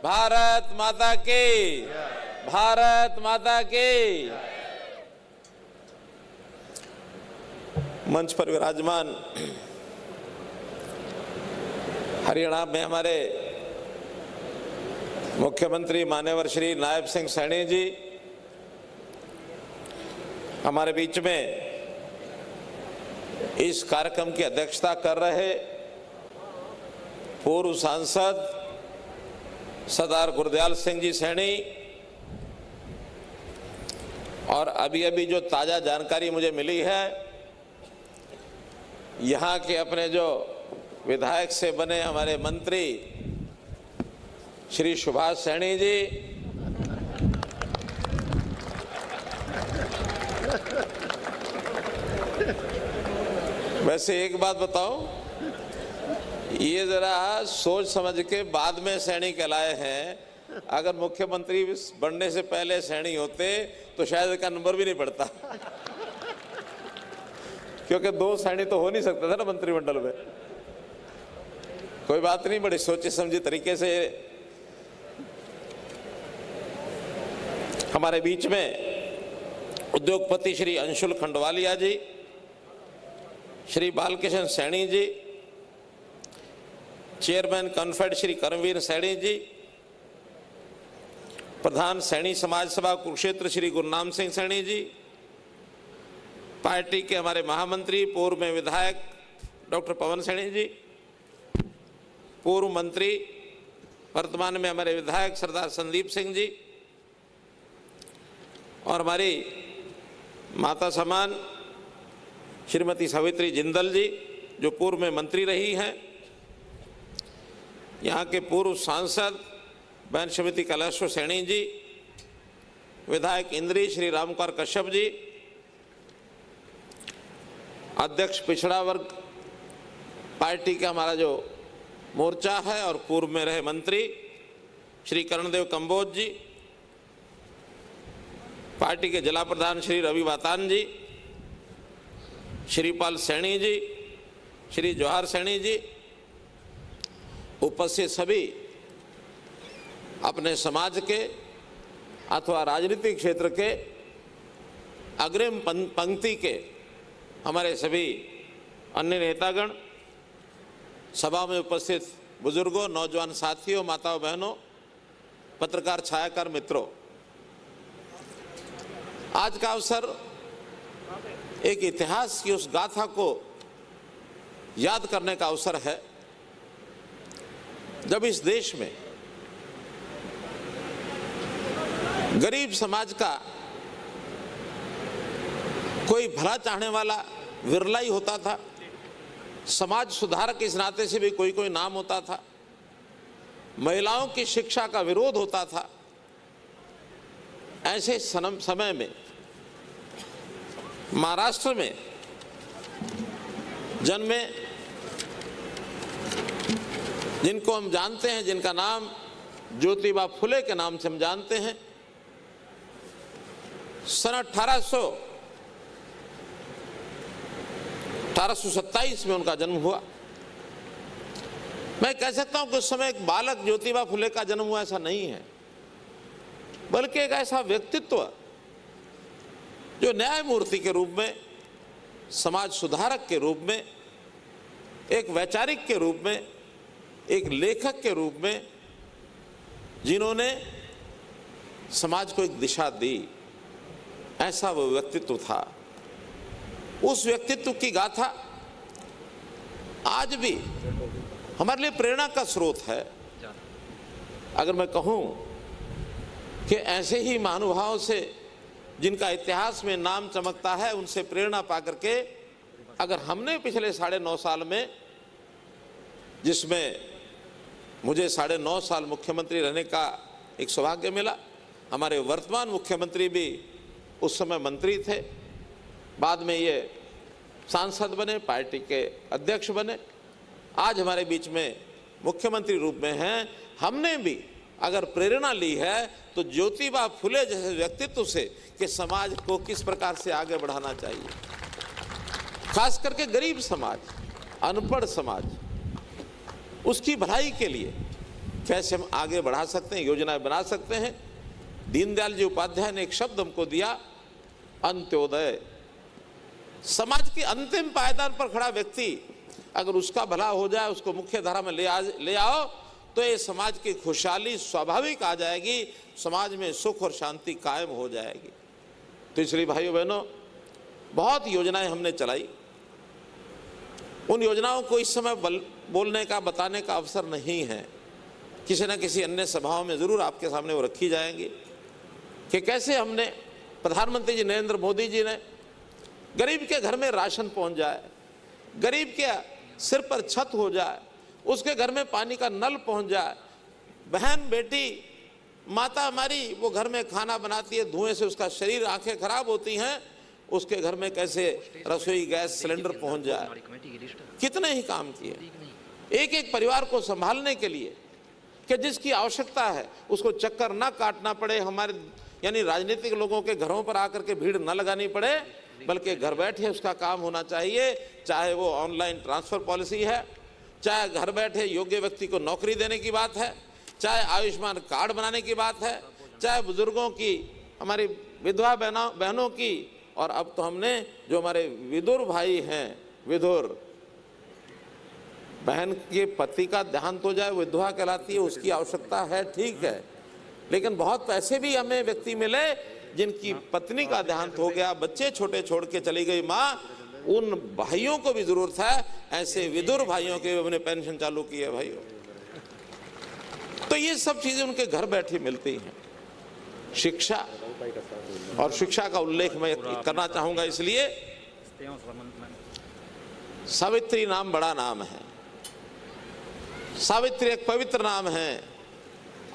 भारत माता की, भारत माता की। मंच पर विराजमान हरियाणा में हमारे मुख्यमंत्री मान्यवर श्री नायब सिंह सैनी जी हमारे बीच में इस कार्यक्रम की अध्यक्षता कर रहे पूर्व सांसद सरदार गुरदयाल सिंह जी सैनी, और अभी अभी जो ताज़ा जानकारी मुझे मिली है, यहाँ के अपने जो विधायक से बने हमारे मंत्री श्री सुभाष सैनी जी, वैसे एक बात बताऊं, ये जरा सोच समझ के बाद में सैनी कहलाए हैं। अगर मुख्यमंत्री बनने से पहले सैनी होते तो शायद इसका नंबर भी नहीं पड़ता, क्योंकि दो सैनी तो हो नहीं सकता था ना मंत्रिमंडल में। कोई बात नहीं, बड़ी सोची समझी तरीके से हमारे बीच में उद्योगपति श्री अंशुल खंडवालिया जी, श्री बालकिशन सैनी जी, चेयरमैन कॉन्फेड श्री करमवीर सैनी जी, प्रधान सैनी समाज सभा कुरुक्षेत्र श्री गुरनाम सिंह सैनी जी, पार्टी के हमारे महामंत्री पूर्व में विधायक डॉक्टर पवन सैनी जी, पूर्व मंत्री वर्तमान में हमारे विधायक सरदार संदीप सिंह जी, और हमारी माता समान श्रीमती सावित्री जिंदल जी जो पूर्व में मंत्री रही हैं, यहाँ के पूर्व सांसद बहन श्रीमती कैलाश्वर सैनी जी, विधायक इंद्री श्री रामकुमार कश्यप जी, अध्यक्ष पिछड़ा वर्ग पार्टी का हमारा जो मोर्चा है और पूर्व में रहे मंत्री श्री कर्णदेव कंबोज जी, पार्टी के जिला प्रधान श्री रवि वातान जी, श्रीपाल सैनी जी, श्री जवाहर सैनी जी, उपस्थित सभी अपने समाज के अथवा राजनीतिक क्षेत्र के अग्रिम पंक्ति के हमारे सभी अन्य नेतागण, सभा में उपस्थित बुजुर्गों, नौजवान साथियों, माताओं बहनों, पत्रकार छायाकार मित्रों, आज का अवसर एक इतिहास की उस गाथा को याद करने का अवसर है जब इस देश में गरीब समाज का कोई भला चाहने वाला विरला ही होता था, समाज सुधारक इस नाते से भी कोई कोई नाम होता था, महिलाओं की शिक्षा का विरोध होता था। ऐसे समय में महाराष्ट्र में जन्मे, जिनको हम जानते हैं, जिनका नाम ज्योतिबा फुले के नाम से हम जानते हैं, सन 1827 में उनका जन्म हुआ। मैं कह सकता हूं कि उस समय एक बालक ज्योतिबा फुले का जन्म हुआ, ऐसा नहीं है, बल्कि एक ऐसा व्यक्तित्व जो न्यायमूर्ति के रूप में, समाज सुधारक के रूप में, एक वैचारिक के रूप में, एक लेखक के रूप में, जिन्होंने समाज को एक दिशा दी, ऐसा वो व्यक्तित्व था। उस व्यक्तित्व की गाथा आज भी हमारे लिए प्रेरणा का स्रोत है। अगर मैं कहूं कि ऐसे ही महानुभावों से जिनका इतिहास में नाम चमकता है, उनसे प्रेरणा पा करके अगर हमने पिछले 9.5 साल में, जिसमें मुझे 9.5 साल मुख्यमंत्री रहने का एक सौभाग्य मिला, हमारे वर्तमान मुख्यमंत्री भी उस समय मंत्री थे, बाद में ये सांसद बने, पार्टी के अध्यक्ष बने, आज हमारे बीच में मुख्यमंत्री रूप में हैं। हमने भी अगर प्रेरणा ली है तो ज्योतिबा फुले जैसे व्यक्तित्व से कि समाज को किस प्रकार से आगे बढ़ाना चाहिए, खास करके गरीब समाज, अनपढ़ समाज, उसकी भलाई के लिए कैसे हम आगे बढ़ा सकते हैं, योजनाएं बना सकते हैं। दीनदयाल जी उपाध्याय ने एक शब्द हमको दिया, अंत्योदय। समाज के अंतिम पायदान पर खड़ा व्यक्ति अगर उसका भला हो जाए, उसको मुख्य धारा में ले आओ, तो ये समाज की खुशहाली स्वाभाविक आ जाएगी, समाज में सुख और शांति कायम हो जाएगी। तो इसलिए भाइयों बहनों, बहुत योजनाएं हमने चलाई। उन योजनाओं को इस समय बोलने का, बताने का अवसर नहीं है। किसी न किसी अन्य सभाओं में ज़रूर आपके सामने वो रखी जाएंगी कि कैसे हमने, प्रधानमंत्री जी नरेंद्र मोदी जी ने गरीब के घर में राशन पहुंच जाए, गरीब के सिर पर छत हो जाए, उसके घर में पानी का नल पहुंच जाए, बहन बेटी माता हमारी वो घर में खाना बनाती है, धुएं से उसका शरीर, आंखें खराब होती हैं, उसके घर में कैसे रसोई गैस सिलेंडर पहुंच जाए। कितने ही काम किए एक एक परिवार को संभालने के लिए कि जिसकी आवश्यकता है उसको चक्कर ना काटना पड़े, हमारे यानी राजनीतिक लोगों के घरों पर आकर के भीड़ न लगानी पड़े, बल्कि घर बैठे उसका काम होना चाहिए। चाहे वो ऑनलाइन ट्रांसफर पॉलिसी है, चाहे घर बैठे योग्य व्यक्ति को नौकरी देने की बात है, चाहे आयुष्मान कार्ड बनाने की बात है, चाहे बुजुर्गों की, हमारी विधवा बहनों की, और अब तो हमने जो हमारे विधुर भाई हैं, विधुर बहन के पति का देहांत हो जाए, विधवा कहलाती है, उसकी आवश्यकता है, ठीक है, लेकिन बहुत ऐसे भी हमें व्यक्ति मिले जिनकी पत्नी का देहांत हो गया, बच्चे छोटे छोड़ के चली गई माँ, उन भाइयों को भी जरूरत है, ऐसे विधुर भाइयों के हमने पेंशन चालू की है भाइयों। तो ये सब चीजें उनके घर बैठे मिलती हैं। शिक्षा, और शिक्षा का उल्लेख मैं करना चाहूंगा, इसलिए सावित्री नाम बड़ा नाम है। सावित्री एक पवित्र नाम है।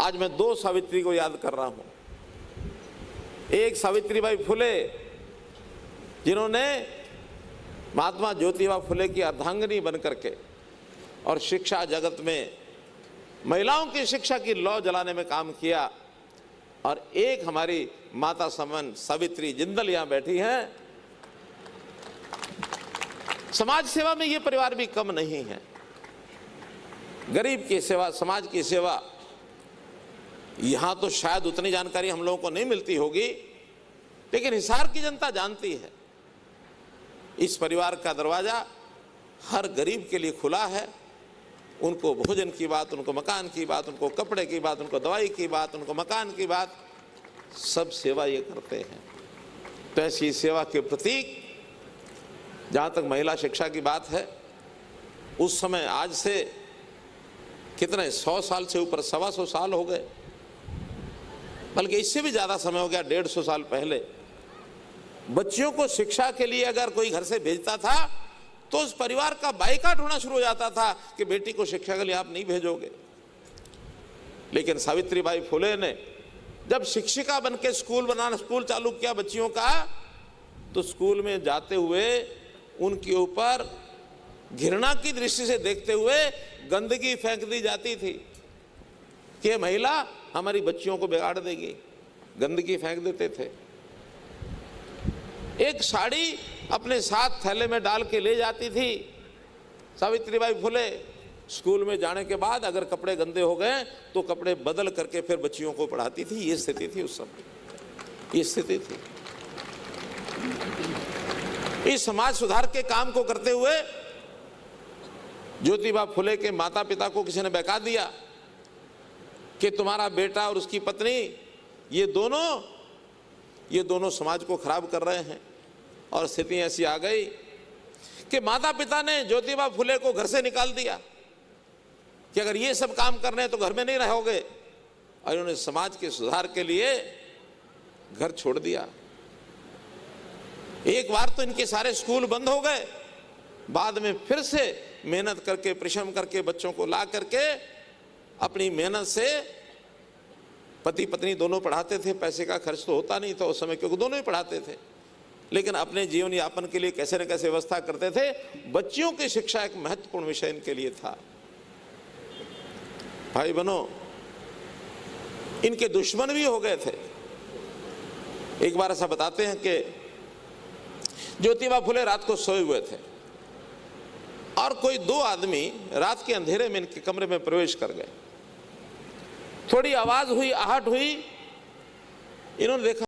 आज मैं दो सावित्री को याद कर रहा हूं। एक सावित्रीबाई फुले, जिन्होंने महात्मा ज्योतिबा फुले की अर्धांगिनी बनकर के और शिक्षा जगत में महिलाओं की शिक्षा की लौ जलाने में काम किया। और एक हमारी माता समन सावित्री जिंदल यहां बैठी हैं। समाज सेवा में ये परिवार भी कम नहीं है। गरीब की सेवा, समाज की सेवा, यहां तो शायद उतनी जानकारी हम लोगों को नहीं मिलती होगी, लेकिन हिसार की जनता जानती है। इस परिवार का दरवाजा हर गरीब के लिए खुला है। उनको भोजन की बात, उनको मकान की बात, उनको कपड़े की बात, उनको दवाई की बात, उनको मकान की बात, सब सेवा ये करते हैं। तो ऐसी सेवा के प्रतीक, जहाँ तक महिला शिक्षा की बात है, उस समय आज से कितने 100 साल से ऊपर, 125 साल हो गए, बल्कि इससे भी ज़्यादा समय हो गया, 150 साल पहले बच्चियों को शिक्षा के लिए अगर कोई घर से भेजता था तो उस परिवार का बाइकाट होना शुरू हो जाता था कि बेटी को शिक्षा के लिए आप नहीं भेजोगे। लेकिन सावित्रीबाई फुले ने जब शिक्षिका बनके स्कूल चालू किया बच्चियों का, तो स्कूल में जाते हुए उनके ऊपर घृणा की दृष्टि से देखते हुए गंदगी फेंक दी जाती थी कि महिला हमारी बच्चियों को बिगाड़ देगी, गंदगी फेंक देते थे। एक साड़ी अपने साथ थैले में डाल के ले जाती थी सावित्रीबाई फुले। स्कूल में जाने के बाद अगर कपड़े गंदे हो गए तो कपड़े बदल करके फिर बच्चियों को पढ़ाती थी। ये स्थिति थी उस समय, ये स्थिति थी। इस समाज सुधार के काम को करते हुए ज्योतिबा फुले के माता पिता को किसी ने बहका दिया कि तुम्हारा बेटा और उसकी पत्नी ये दोनों समाज को खराब कर रहे हैं। और स्थिति ऐसी आ गई कि माता पिता ने ज्योतिबा फुले को घर से निकाल दिया कि अगर ये सब काम करने हैं तो घर में नहीं रहोगे, और इन्होंने समाज के सुधार के लिए घर छोड़ दिया। एक बार तो इनके सारे स्कूल बंद हो गए, बाद में फिर से मेहनत करके, परिश्रम करके, बच्चों को ला करके अपनी मेहनत से पति पत्नी दोनों पढ़ाते थे। पैसे का खर्च तो होता नहीं था उस समय, क्योंकि दोनों ही पढ़ाते थे, लेकिन अपने जीवन यापन के लिए कैसे न कैसे व्यवस्था करते थे। बच्चियों की शिक्षा एक महत्वपूर्ण विषय इनके लिए था। भाई बहनों, इनके दुश्मन भी हो गए थे। एक बार ऐसा बताते हैं कि ज्योतिबा फुले रात को सोए हुए थे और कोई दो आदमी रात के अंधेरे में इनके कमरे में प्रवेश कर गए थोड़ी आवाज हुई, आहट हुई, इन्होंने देखा